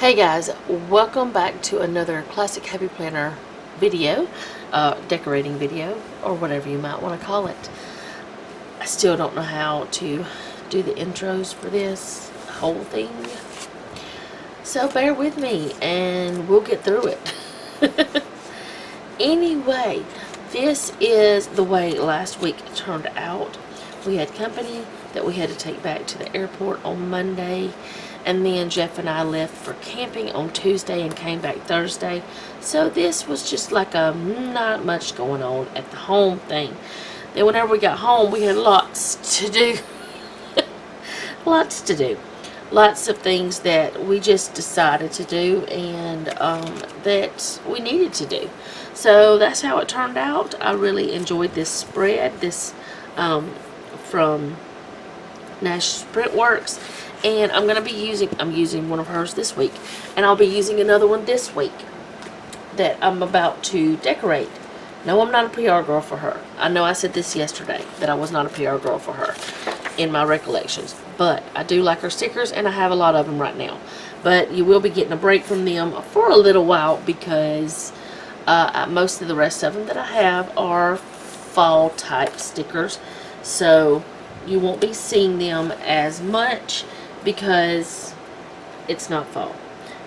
Hey guys, welcome back to another Classic Happy Planner video, decorating video, or whatever you might want to call it. I still don't know how to do the intros for this whole thing, so bear with me and we'll get through it. Anyway, this is the way last week turned out. We had company that we had to take back to the airport on Monday, and then Jeff and I left for camping on Tuesday and came back Thursday. So this was just like a not much going on at the home thing. Then whenever we got home, we had lots to do. Lots to do. Lots of things that we just decided to do and that we needed to do. So that's how it turned out. I really enjoyed this spread, this from Nash Printworks, and I'm using one of hers this week, and I'll be using another one this week that I'm about to decorate. No, I'm not a PR girl for her. I know I said this yesterday, that I was not a PR girl for her in my recollections, but I do like her stickers, and I have a lot of them right now. But you will be getting a break from them for a little while because most of the rest of them that I have are fall type stickers, so you won't be seeing them as much because it's not fall.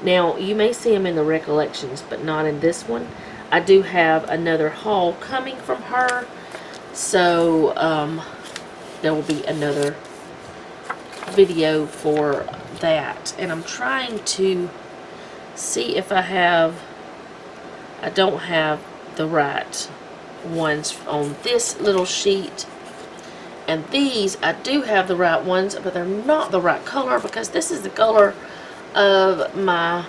Now, you may see them in the recollections, but not in this one. I do have another haul coming from her, so there will be another video for that. And I'm trying to see if I don't have the right ones on this little sheet. And these, I do have the right ones, but they're not the right color because this is the color of my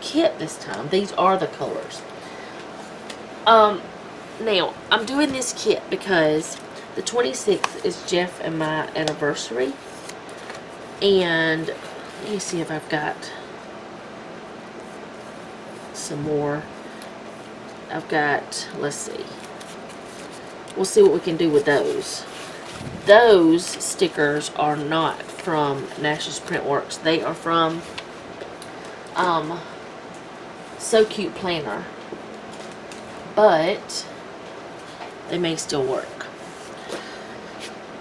kit this time. These are the colors. Now, I'm doing this kit because the 26th is Jeff and my anniversary. And let me see if I've got some more. I've got, let's see. We'll see what we can do with those. Those stickers are not from Nash's Printworks. They are from So Cute Planner. But they may still work.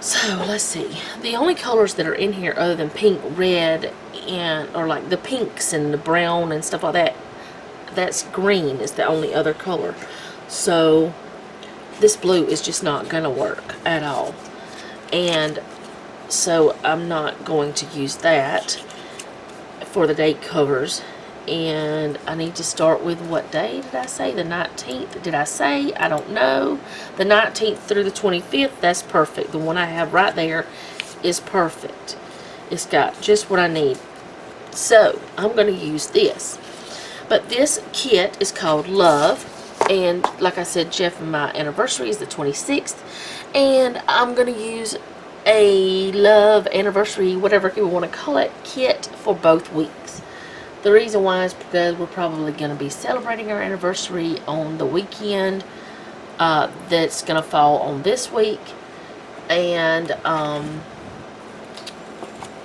So let's see. The only colors that are in here other than pink, red, or like the pinks and the brown and stuff like that, that's green is the only other color. So this blue is just not gonna work at all, and so I'm not going to use that for the date covers. And I need to start with, what day did I say? The 19th, did I say? I don't know. The 19th through the 25th, that's perfect. The one I have right there is perfect. It's got just what I need. So I'm going to use this. But this kit is called Love. And like I said, Jeff and my anniversary is the 26th. And I'm going to use a Love anniversary, whatever you want to call it, kit for both weeks. The reason why is because we're probably going to be celebrating our anniversary on the weekend that's going to fall on this week. And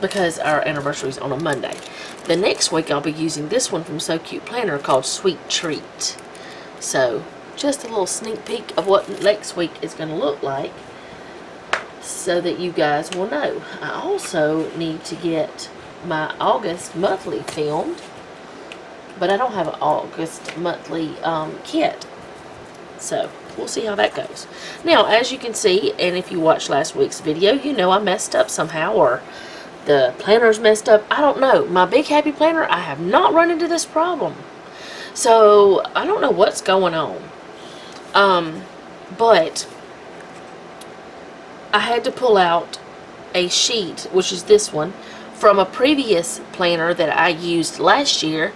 because our anniversary is on a Monday. The next week I'll be using this one from So Cute Planner called Sweet Treat. So, just a little sneak peek of what next week is going to look like so that you guys will know. I also need to get my August monthly filmed, but I don't have an August monthly kit. So, we'll see how that goes. Now, as you can see, and if you watched last week's video, you know I messed up somehow, or the planner's messed up. I don't know. My Big Happy Planner, I have not run into this problem. So, I don't know what's going on. But I had to pull out a sheet, which is this one, from a previous planner that I used last year,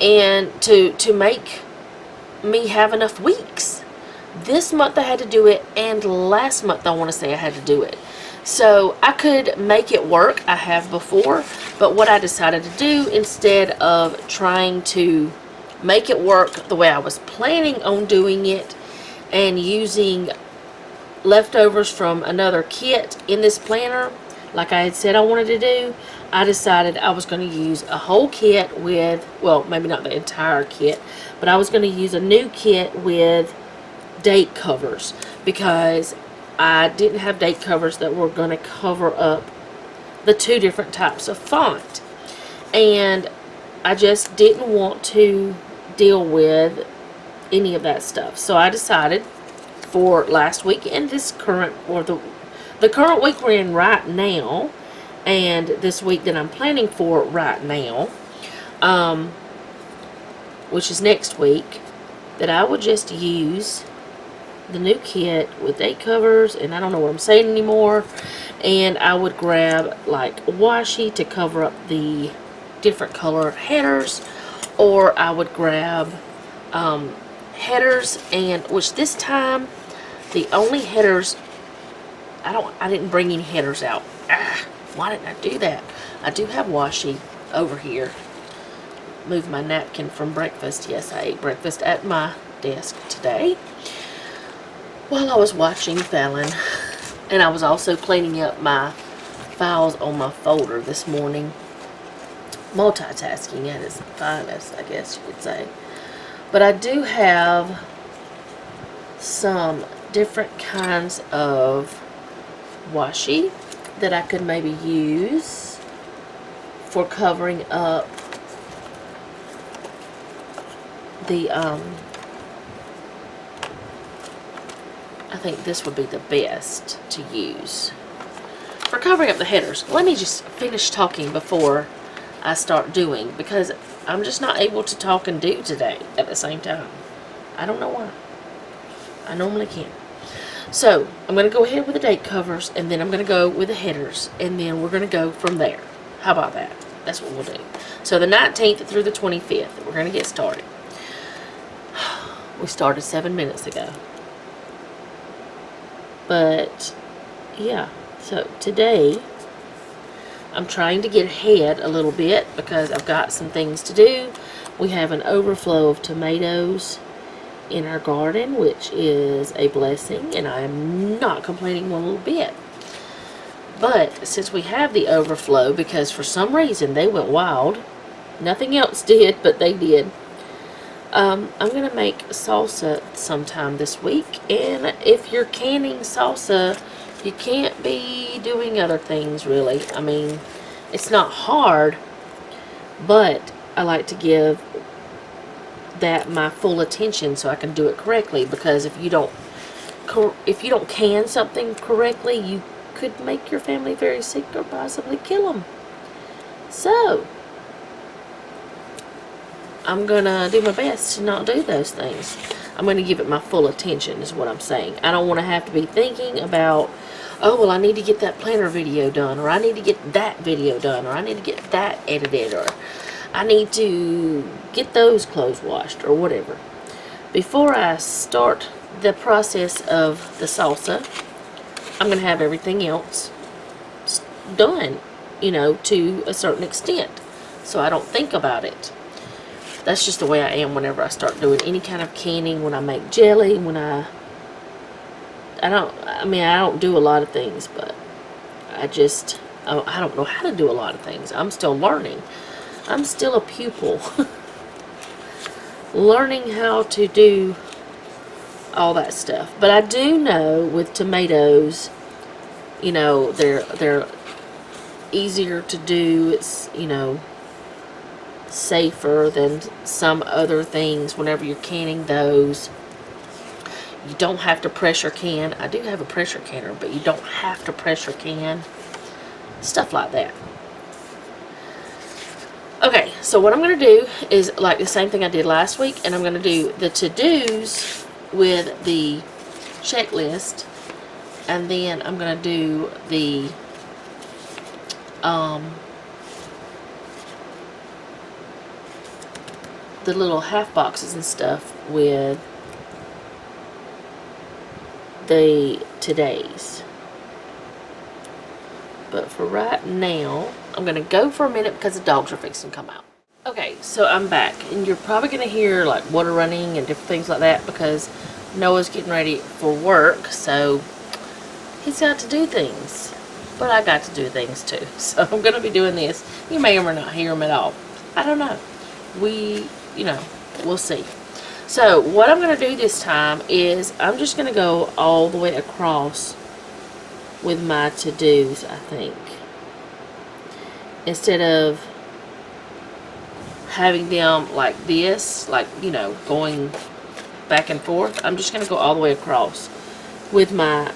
and to make me have enough weeks. This month I had to do it, and last month I want to say I had to do it. So I could make it work. I have before, but what I decided to do, instead of trying to make it work the way I was planning on doing it and using leftovers from another kit in this planner, like I had said I wanted to do, I decided I was going to use a whole kit with, well, maybe not the entire kit, but I was going to use a new kit with date covers, because I didn't have date covers that were going to cover up the two different types of font. And I just didn't want to deal with any of that stuff. So I decided for last week and this current, or the current week we're in right now, and this week that I'm planning for right now, which is next week, that I would just use the new kit with date covers, and I don't know what I'm saying anymore, and I would grab like washi to cover up the different color headers, or I would grab headers, and which this time the only headers, I didn't bring any headers out. Why didn't I do that? I do have washi over here. Move my napkin from breakfast. Yes, I ate breakfast at my desk today while I was watching Fallon, and I was also cleaning up my files on my folder this morning. Multitasking at its finest, I guess you could say. But I do have some different kinds of washi that I could maybe use for covering up the I think this would be the best to use for covering up the headers. Let me just finish talking before I start doing, because I'm just not able to talk and do today at the same time. I don't know why. I normally can. So I'm going to go ahead with the date covers, and then I'm going to go with the headers, and then we're going to go from there. How about that? That's what we'll do. So the 19th through the 25th, we're going to get started. We started 7 minutes ago. But yeah, so today I'm trying to get ahead a little bit because I've got some things to do. We have an overflow of tomatoes in our garden, which is a blessing, and I am not complaining one little bit. But since we have the overflow, because for some reason they went wild, nothing else did, but they did, I'm going to make salsa sometime this week. And if you're canning salsa, you can't be doing other things, really. I mean, it's not hard, but I like to give that my full attention so I can do it correctly, because if you don't can something correctly, you could make your family very sick or possibly kill them. So I'm gonna do my best to not do those things. I'm gonna give it my full attention is what I'm saying. I don't want to have to be thinking about, oh, well, I need to get that planner video done, or I need to get that video done, or I need to get that edited, or I need to get those clothes washed, or whatever. Before I start the process of the salsa, I'm going to have everything else done, you know, to a certain extent, so I don't think about it. That's just the way I am whenever I start doing any kind of canning, when I make jelly, when I don't do a lot of things, but I don't know how to do a lot of things. I'm still learning. I'm still a pupil. Learning how to do all that stuff. But I do know with tomatoes, you know, they're easier to do. It's, you know, safer than some other things whenever you're canning those. You don't have to pressure can. I do have a pressure canner, but you don't have to pressure can. Stuff like that. Okay, so what I'm going to do is like the same thing I did last week, and I'm going to do the to-dos with the checklist, and then I'm going to do the little half boxes and stuff with the todays. But for right now, I'm going to go for a minute because the dogs are fixing to come out. Okay, so I'm back, and you're probably going to hear like water running and different things like that because Noah's getting ready for work, so he's got to do things. but I got to do things too. So I'm going to be doing this. You may or may not hear them at all. I don't know. We'll see. So what I'm going to do this time is I'm just going to go all the way across with my to-dos, I think. Instead of having them like this, like, going back and forth, I'm just going to go all the way across with my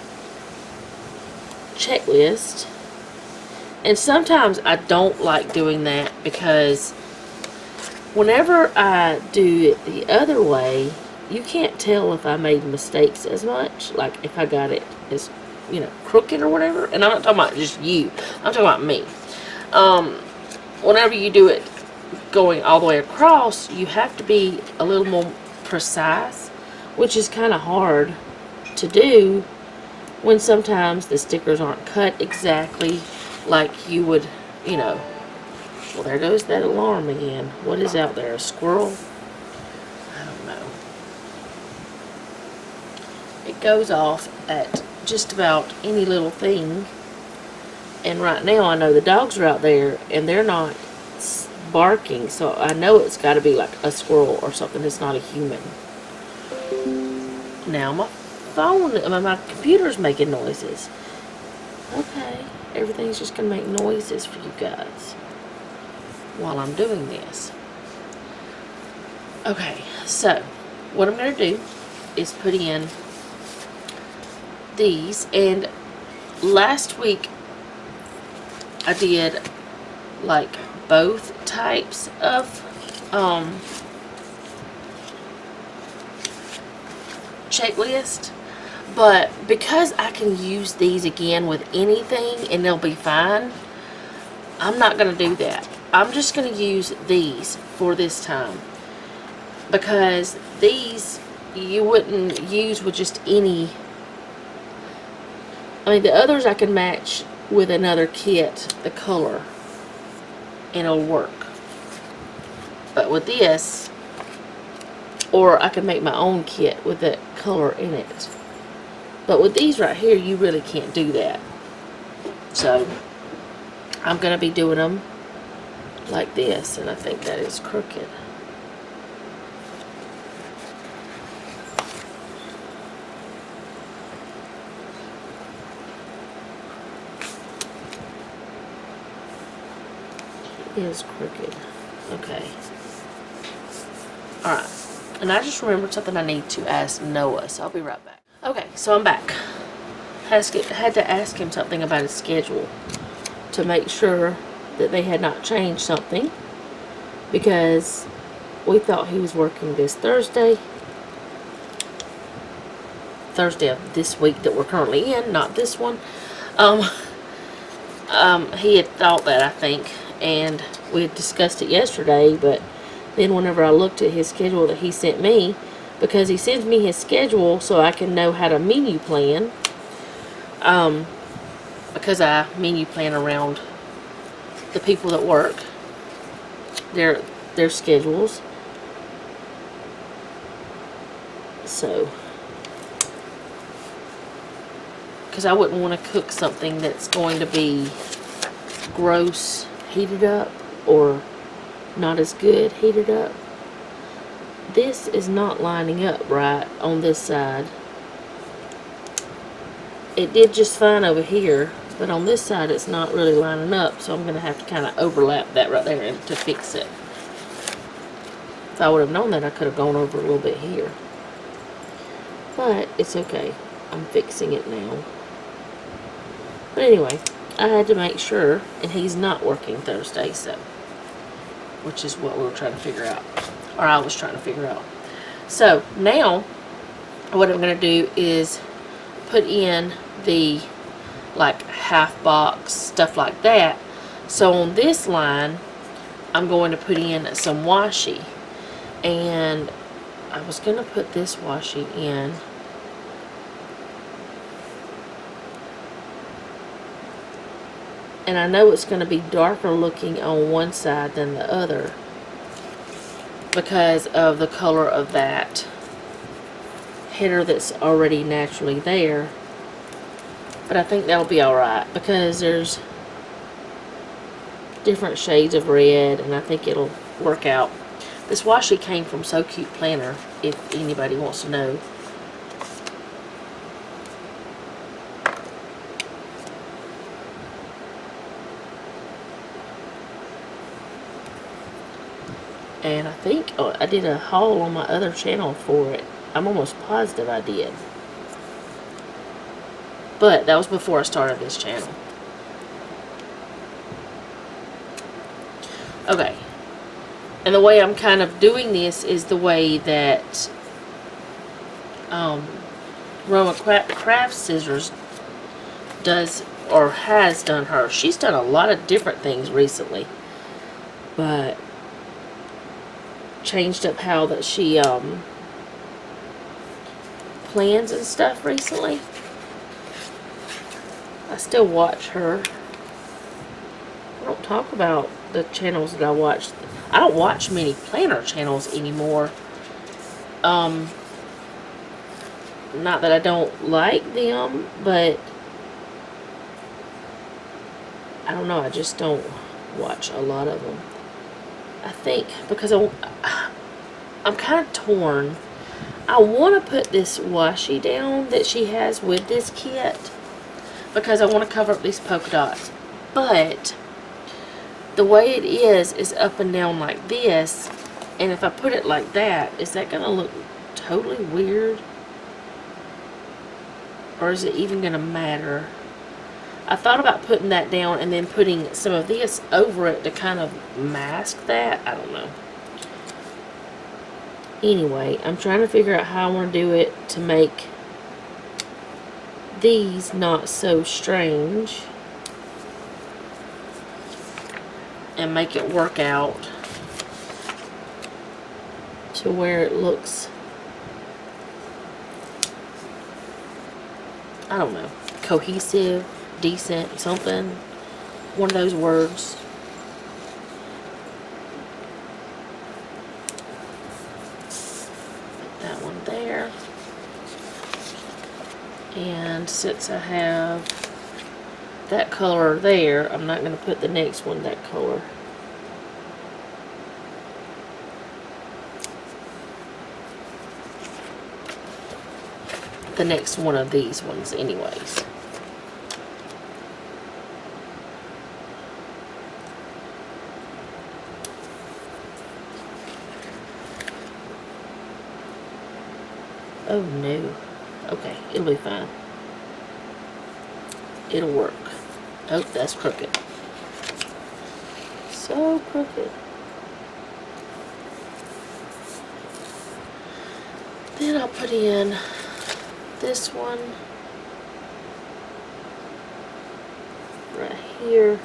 checklist. And sometimes I don't like doing that because whenever I do it the other way, you can't tell if I made mistakes as much, like if I got it as, crooked or whatever. And I'm not talking about just you, I'm talking about me. Whenever you do it going all the way across, you have to be a little more precise, which is kind of hard to do when sometimes the stickers aren't cut exactly like you would, Well, there goes that alarm again. What is out there? A squirrel? I don't know. It goes off at just about any little thing. And right now I know the dogs are out there and they're not barking, so I know it's got to be like a squirrel or something. It's not a human. Now my computer's making noises. Okay, everything's just gonna make noises for you guys while I'm doing this. Okay, so what I'm gonna do is put in these, and last week I did like both types of checklist, but because I can use these again with anything and they'll be fine, I'm not going to do that. I'm just going to use these for this time, because these you wouldn't use with just any. I mean, the others I can match with another kit, the color, and it'll work. But with this, or I can make my own kit with that color in it. But with these right here, you really can't do that. So I'm going to be doing them like this, and I think that is crooked. It is crooked. Okay. Alright. And I just remembered something I need to ask Noah, so I'll be right back. Okay, so I'm back. Had to ask him something about his schedule to make sure that they had not changed something, because we thought he was working this Thursday of this week that we're currently in, not this one. He had thought that, I think, and we had discussed it yesterday, but then whenever I looked at his schedule that he sent me, because he sends me his schedule so I can know how to menu plan, because I menu plan around the people that work, their schedules. So, because I wouldn't want to cook something that's going to be gross heated up, or not as good heated up. This is not lining up right on this side. It did just fine over here, but on this side it's not really lining up, so I'm going to have to kind of overlap that right there to fix it. If I would have known that, I could have gone over a little bit here. But it's okay. I'm fixing it now. But anyway, I had to make sure, and he's not working Thursday, so, which is what we were trying to figure out, or I was trying to figure out. So now what I'm going to do is put in the like half box, stuff like that. So on this line I'm going to put in some washi, and I was going to put this washi in and I know it's going to be darker looking on one side than the other because of the color of that header that's already naturally there. But I think that'll be alright because there's different shades of red, and I think it'll work out. This washi came from So Cute Planner, if anybody wants to know. And I think I did a haul on my other channel for it. I'm almost positive I did. But that was before I started this channel. Okay. And the way I'm kind of doing this is the way that Roma Craft Scissors does, or has done hers. She's done a lot of different things recently. But changed up how that she plans and stuff recently. I still watch her. I don't talk about the channels that I watch. I don't watch many planner channels anymore. Not that I don't like them, but I don't know, I just don't watch a lot of them. I think because I'm kind of torn. I want to put this washi down that she has with this kit because I want to cover up these polka dots. But the way it is up and down like this, and if I put it like that, is that going to look totally weird? Or is it even going to matter? I thought about putting that down and then putting some of this over it to kind of mask that. I don't know. Anyway, I'm trying to figure out how I want to do it to make these not so strange and make it work out to where it looks, I don't know, cohesive, decent, something, one of those words. Put that one there. And since I have that color there, I'm not going to put the next one that color. The next one of these ones anyways. Oh no. Okay, it'll be fine. It'll work. Oh, that's crooked. So crooked. Then I'll put in this one right here.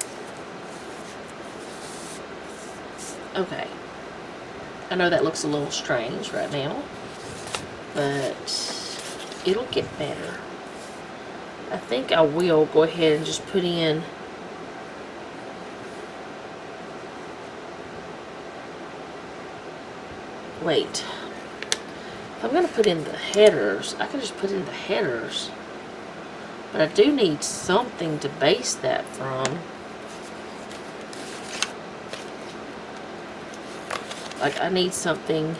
Okay. I know that looks a little strange right now, but it'll get better. I think I will go ahead and just put in wait. If I'm going to put in the headers, I can just put in the headers. But I do need something to base that from. Like, I need something,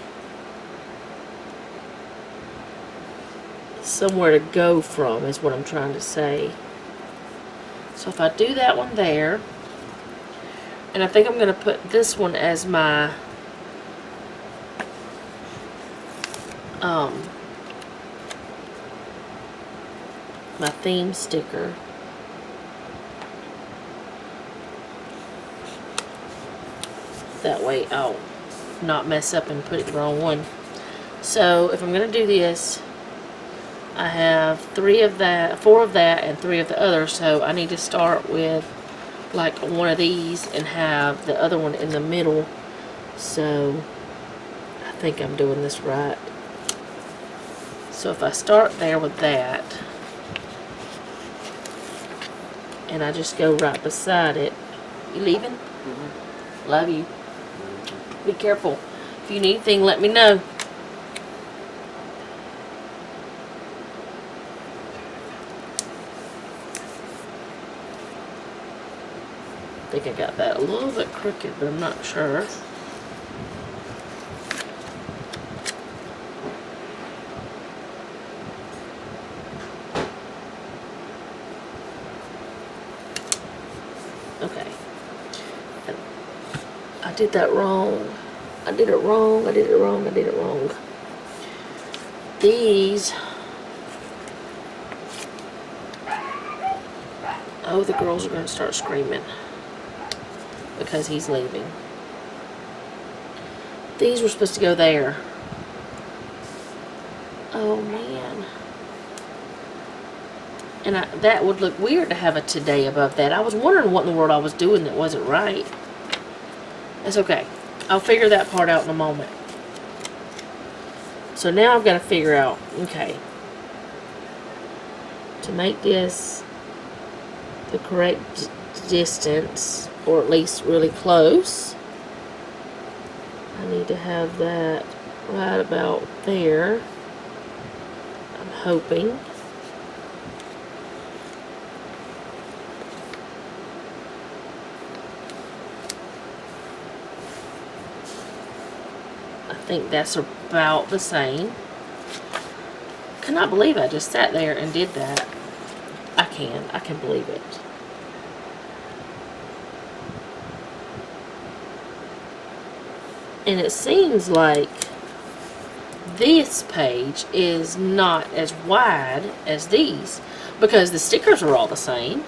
somewhere to go from is what I'm trying to say. So if I do that one there, and I think I'm going to put this one as my my theme sticker. That way I'll not mess up and put it the wrong one. So if I'm going to do this, I have 3 of that, 4 of that, and 3 of the other. So I need to start with like one of these and have the other one in the middle. So I think I'm doing this right. So if I start there with that, and I just go right beside it. You leaving? Mm-hmm. Love you. Be careful. If you need anything, let me know. think I got that a little bit crooked, but I'm not sure. Okay. I did that wrong. I did it wrong. I did it wrong. I did it wrong. These. Oh, the girls are going to start screaming because he's leaving. These were supposed to go there. Oh, man. And that would look weird to have a today above that. I was wondering what in the world I was doing that wasn't right. That's okay. I'll figure that part out in a moment. So now I've got to figure out, okay, to make this the correct distance, or at least really close, I need to have that right about there. I'm hoping. I think that's about the same. Cannot believe I just sat there and did that. I can believe it. And it seems like this page is not as wide as these because the stickers are all the same.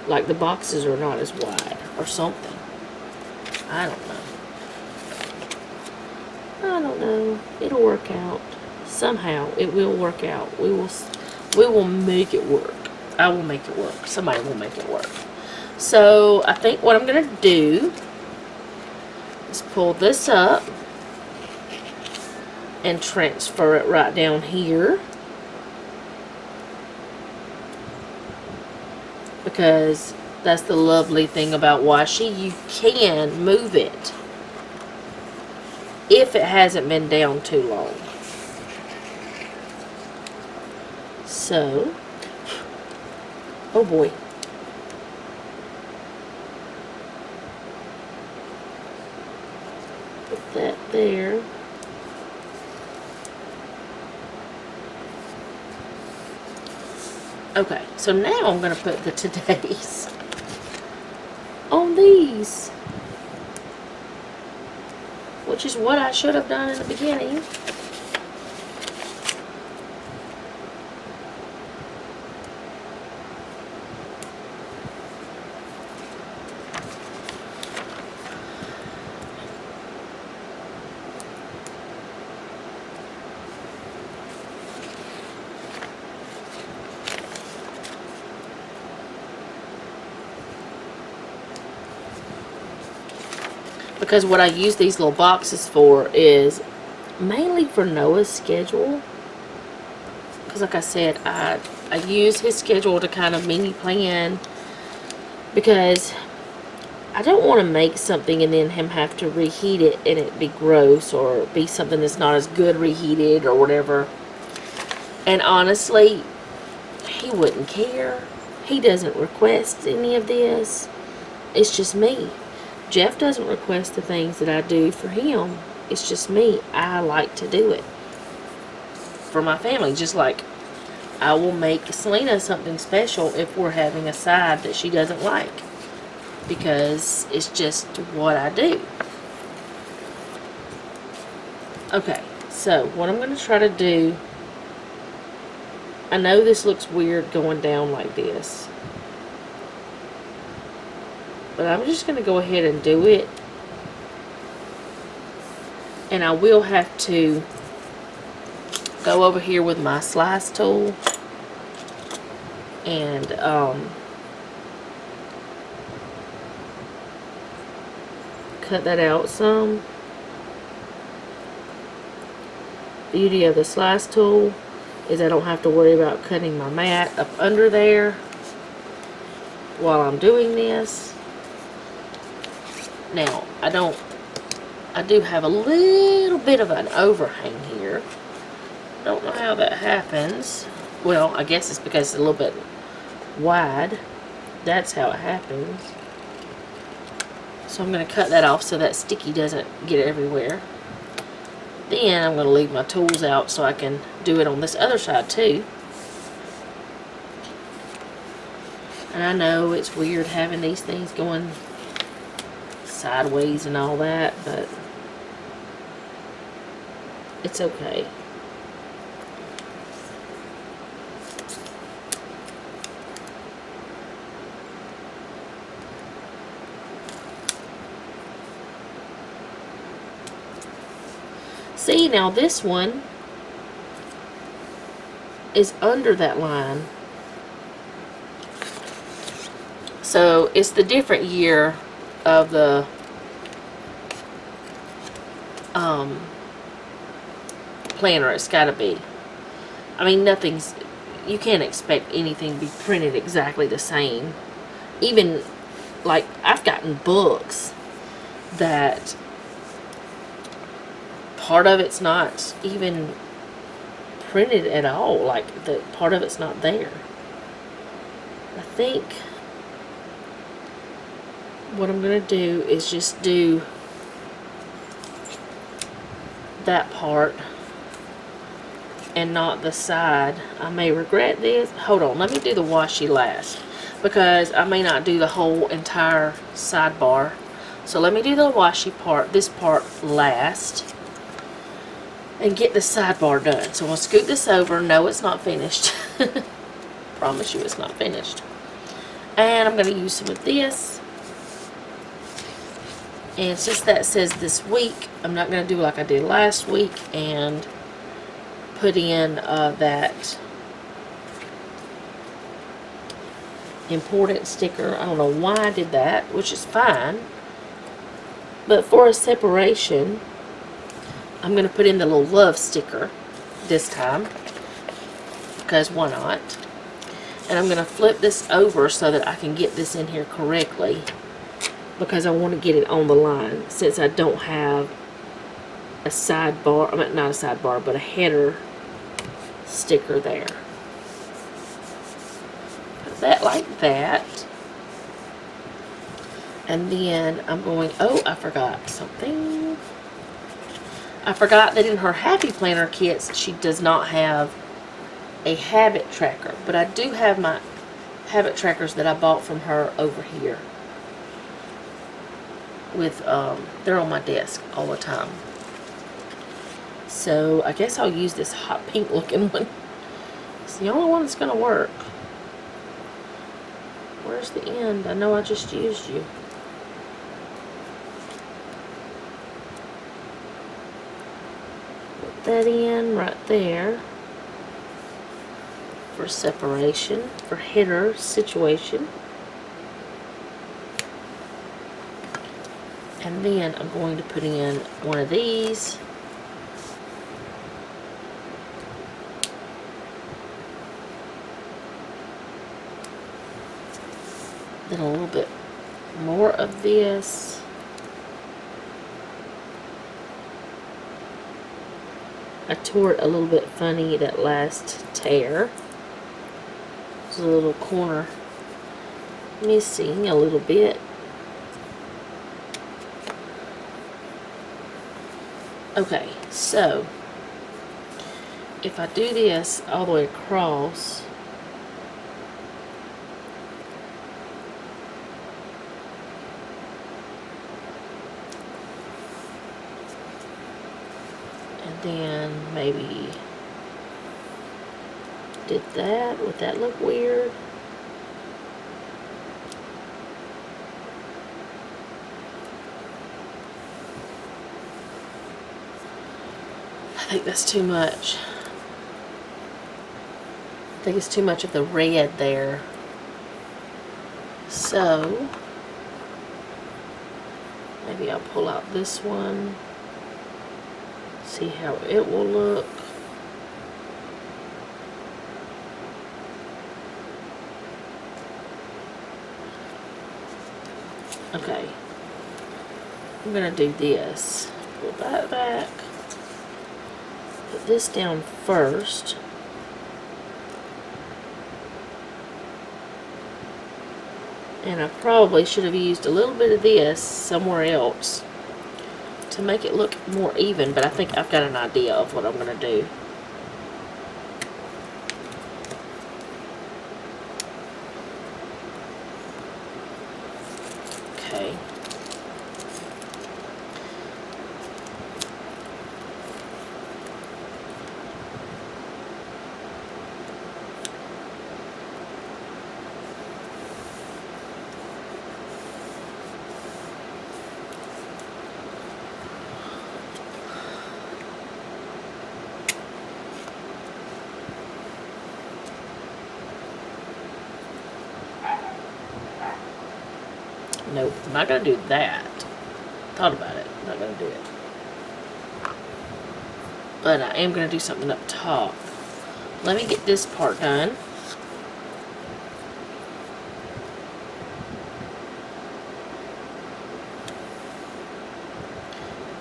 Like the boxes are not as wide or something. I don't know. I don't know. It'll work out. Somehow it will work out. We will make it work. I will make it work. Somebody will make it work. So I think what I'm going to do is pull this up and transfer it right down here. Because that's the lovely thing about washi. You can move it if it hasn't been down too long. So, oh boy. Put that there. Okay, so now I'm going to put the todays on these, which is what I should have done in the beginning. Because what I use these little boxes for is mainly for Noah's schedule. Because like I said, I use his schedule to kind of mini plan. Because I don't want to make something and then him have to reheat it and it be gross. Or be something that's not as good reheated or whatever. And honestly, he wouldn't care. He doesn't request any of this. It's just me. Jeff doesn't request the things that I do for him. It's just me. I like to do it for my family. Just like I will make Selena something special if we're having a side that she doesn't like. Because it's just what I do. Okay, so what I'm going to try to do. I know this looks weird going down like this. But I'm just going to go ahead and do it. And I will have to go over here with my slice tool. And cut that out some. Beauty of the slice tool is I don't have to worry about cutting my mat up under there while I'm doing this. Now, I do have a little bit of an overhang here. Don't know how that happens. Well, I guess it's because it's a little bit wide. That's how it happens. So I'm going to cut that off so that sticky doesn't get everywhere. Then I'm going to leave my tools out so I can do it on this other side too. And I know it's weird having these things going sideways and all that, but it's okay. See, now this one is under that line. So it's the different year of the planner. It's got to be. I mean, you can't expect anything to be printed exactly the same. Even, like, I've gotten books that part of it's not even printed at all. Like, the part of it's not there. I think what I'm going to do is just do that part and not the side. I may regret this. Hold on, let me do the washi last, because I may not do the whole entire sidebar. So let me do the washi part, this part last, and get the sidebar done. So I'll scoot this over. No, it's not finished. Promise you it's not finished. And I'm going to use some of this. And since that says this week, I'm not going to do like I did last week and put in that important sticker. I don't know why I did that, which is fine. But for a separation, I'm going to put in the little love sticker this time, because why not? And I'm going to flip this over so that I can get this in here correctly, because I want to get it on the line, since I don't have a sidebar, I mean, not a sidebar, but a header sticker there. Put that like that. And then I'm going, oh, I forgot something. I forgot that in her Happy Planner kits, she does not have a habit tracker. But I do have my habit trackers that I bought from her over here. With, they're on my desk all the time. So I guess I'll use this hot pink looking one. It's the only one that's going to work. Where's the end? I know I just used you. Put that in right there for separation, for header situation. And then I'm going to put in one of these. Then a little bit more of this. I tore it a little bit funny that last tear. There's a little corner missing a little bit. Okay, so if I do this all the way across, and then maybe did that, would that look weird? I think that's too much. I think it's too much of the red there. So maybe I'll pull out this one, see how it will look. Okay, I'm gonna do this. Pull that back. Put this down first. And I probably should have used a little bit of this somewhere else to make it look more even, but I think I've got an idea of what I'm going to do. Okay. Nope, I'm not going to do that. Thought about it. I'm not going to do it. But I am going to do something up top. Let me get this part done.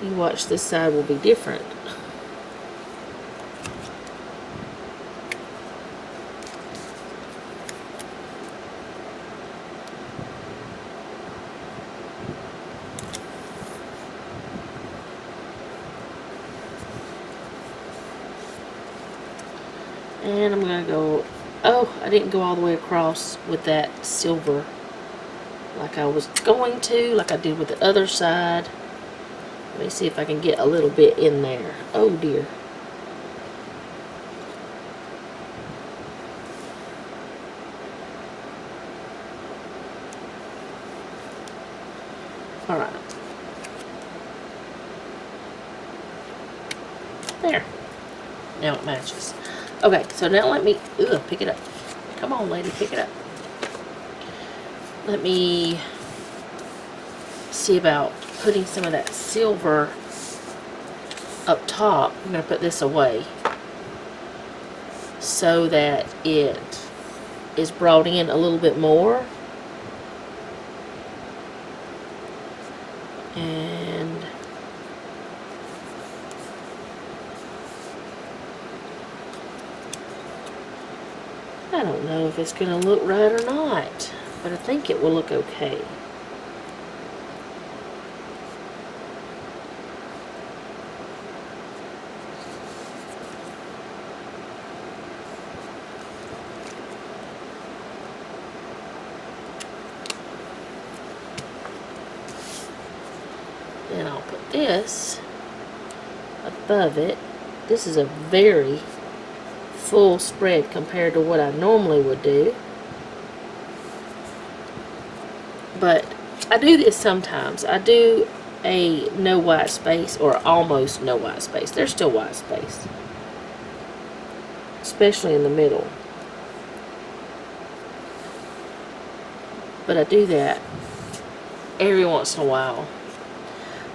You watch, this side will be different. And I'm going to go, oh, I didn't go all the way across with that silver like I was going to, like I did with the other side. Let me see if I can get a little bit in there. Oh dear. Alright. There. Now it matches. Okay, so now let me, pick it up. Come on, lady, pick it up. Let me see about putting some of that silver up top. I'm going to put this away so that it is brought in a little bit more. And I don't know if it's going to look right or not, but I think it will look okay. Then I'll put this above it. This is a very full spread compared to what I normally would do. But I do this sometimes. I do a no white space or almost no white space. There's still white space, especially in the middle. But I do that every once in a while.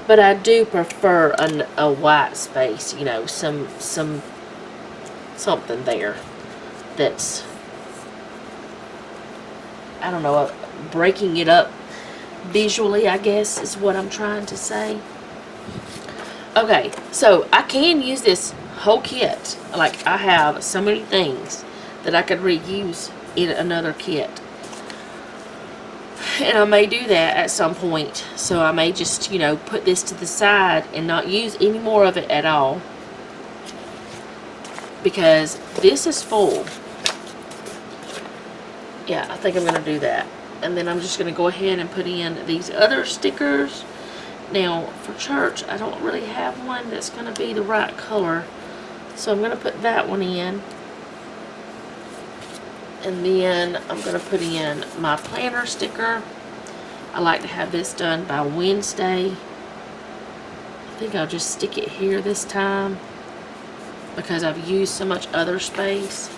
But I do prefer a white space, you know, something there that's, I don't know, breaking it up visually, I guess is what I'm trying to say. Okay, so I can use this whole kit. Like, I have so many things that I could reuse in another kit. And I may do that at some point. So I may just, you know, put this to the side and not use any more of it at all, because this is full. Yeah, I think I'm going to do that. And then I'm just going to go ahead and put in these other stickers. Now, for church, I don't really have one that's going to be the right color. So I'm going to put that one in. And then I'm going to put in my planner sticker. I like to have this done by Wednesday. I think I'll just stick it here this time because I've used so much other space.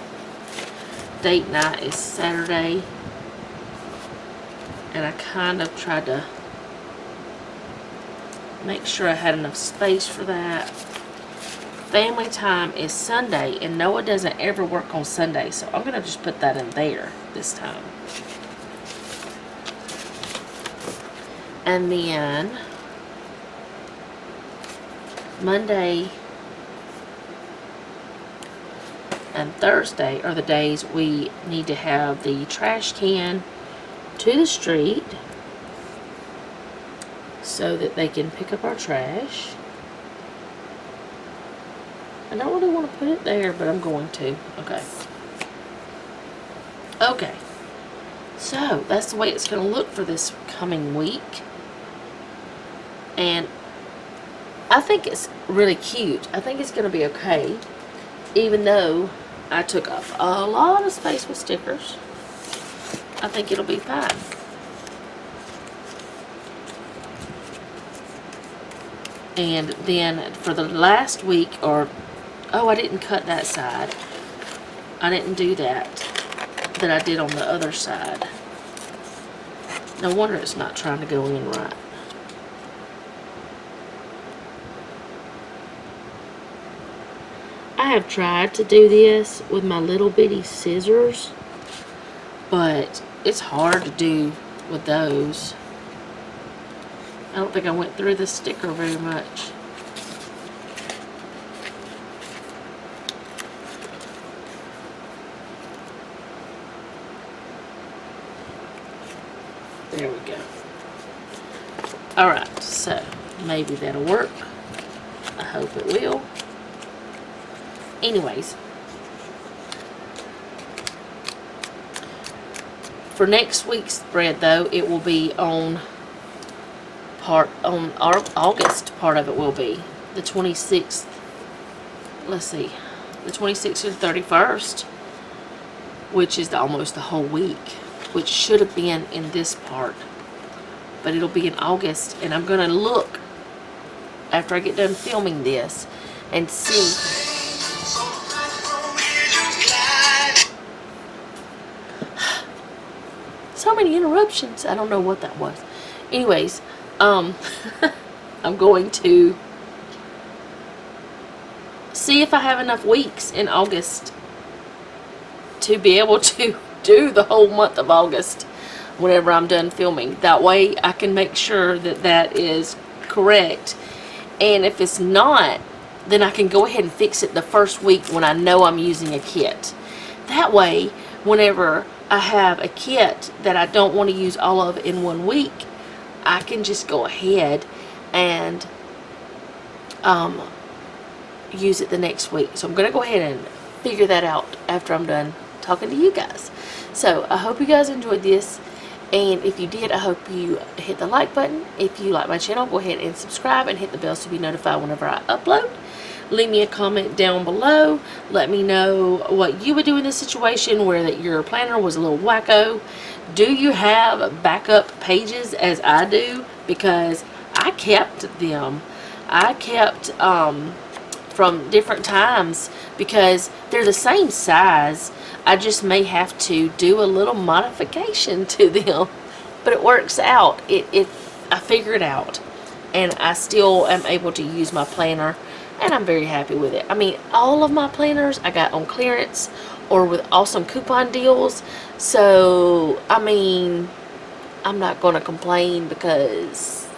Date night is Saturday. And I kind of tried to make sure I had enough space for that. Family time is Sunday, and Noah doesn't ever work on Sunday, so I'm going to just put that in there this time. And then Monday and Thursday are the days we need to have the trash can to the street so that they can pick up our trash. I don't really want to put it there, but I'm going to. Okay. Okay. So, that's the way it's going to look for this coming week. And I think it's really cute. I think it's going to be okay. Even though I took up a lot of space with stickers, I think it'll be fine. And then for the last week, or, oh, I didn't cut that side. I didn't do that I did on the other side. No wonder it's not trying to go in right. I have tried to do this with my little bitty scissors, but it's hard to do with those. I don't think I went through the sticker very much. There we go. Alright, so maybe that'll work. I hope it will. Anyways, for next week's spread though, it will be on our August part of it will be the 26th. Let's see, the 26th to the 31st, which is almost the whole week, which should have been in this part, but it'll be in August. And I'm gonna look after I get done filming this and see. So many interruptions. I don't know what that was. Anyways, I'm going to see if I have enough weeks in August to be able to do the whole month of August whenever I'm done filming. That way I can make sure that that is correct. And if it's not, then I can go ahead and fix it the first week when I know I'm using a kit. That way, whenever I have a kit that I don't want to use all of in one week, I can just go ahead and use it the next week. So I'm going to go ahead and figure that out after I'm done talking to you guys. So I hope you guys enjoyed this, and if you did, I hope you hit the like button. If you like my channel, go ahead and subscribe and hit the bell to be notified whenever I upload. Leave me a comment down below. Let me know what you would do in this situation where that your planner was a little wacko. Do you have backup pages as I do? Because I kept them. I kept from different times because they're the same size. I just may have to do a little modification to them, but it works out. I figure it out, and I still am able to use my planner, and I'm very happy with it. I mean, all of my planners I got on clearance or with awesome coupon deals. So, I mean, I'm not going to complain because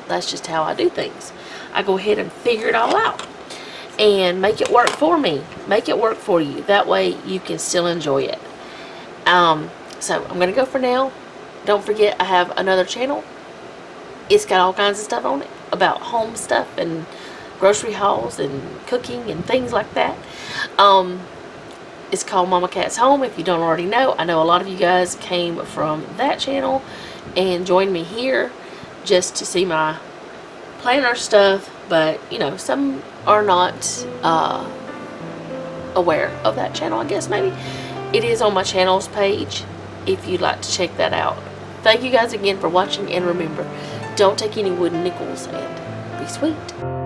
that's just how I do things. I go ahead and figure it all out and make it work for me. Make it work for you. That way you can still enjoy it. So, I'm going to go for now. Don't forget, I have another channel. It's got all kinds of stuff on it about home stuff and grocery hauls and cooking and things like that. It's called Mama Cat's Home, if you don't already know. I know a lot of you guys came from that channel and joined me here just to see my planner stuff, but you know, some are not aware of that channel, I guess. Maybe it is on my channels page if you'd like to check that out. Thank you guys again for watching, and remember, don't take any wooden nickels, and be sweet.